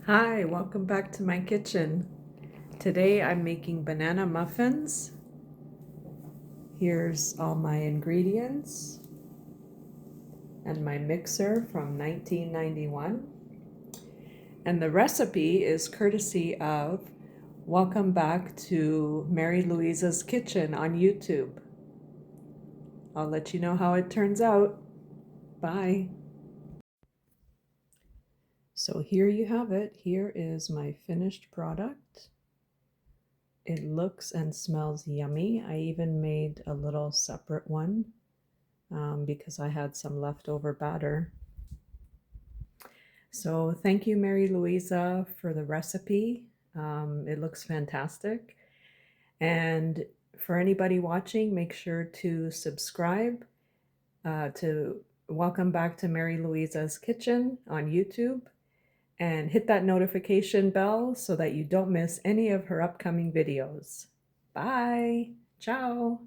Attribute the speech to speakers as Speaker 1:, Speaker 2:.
Speaker 1: Hi, welcome back to my kitchen. Today I'm making banana muffins. Here's all my ingredients and my mixer from 1991. And the recipe is courtesy of Welcome Back to Mary Louisa's Kitchen on YouTube. I'll let you know how it turns out. Bye. So here you have it. Here is my finished product. It looks and smells yummy. I even made a little separate one because I had some leftover batter. So thank you, Mary Louisa, for the recipe. It looks fantastic. And for anybody watching, make sure to subscribe to Welcome Back to Mary Louisa's Kitchen on YouTube and hit that notification bell so that you don't miss any of her upcoming videos. Bye. Ciao.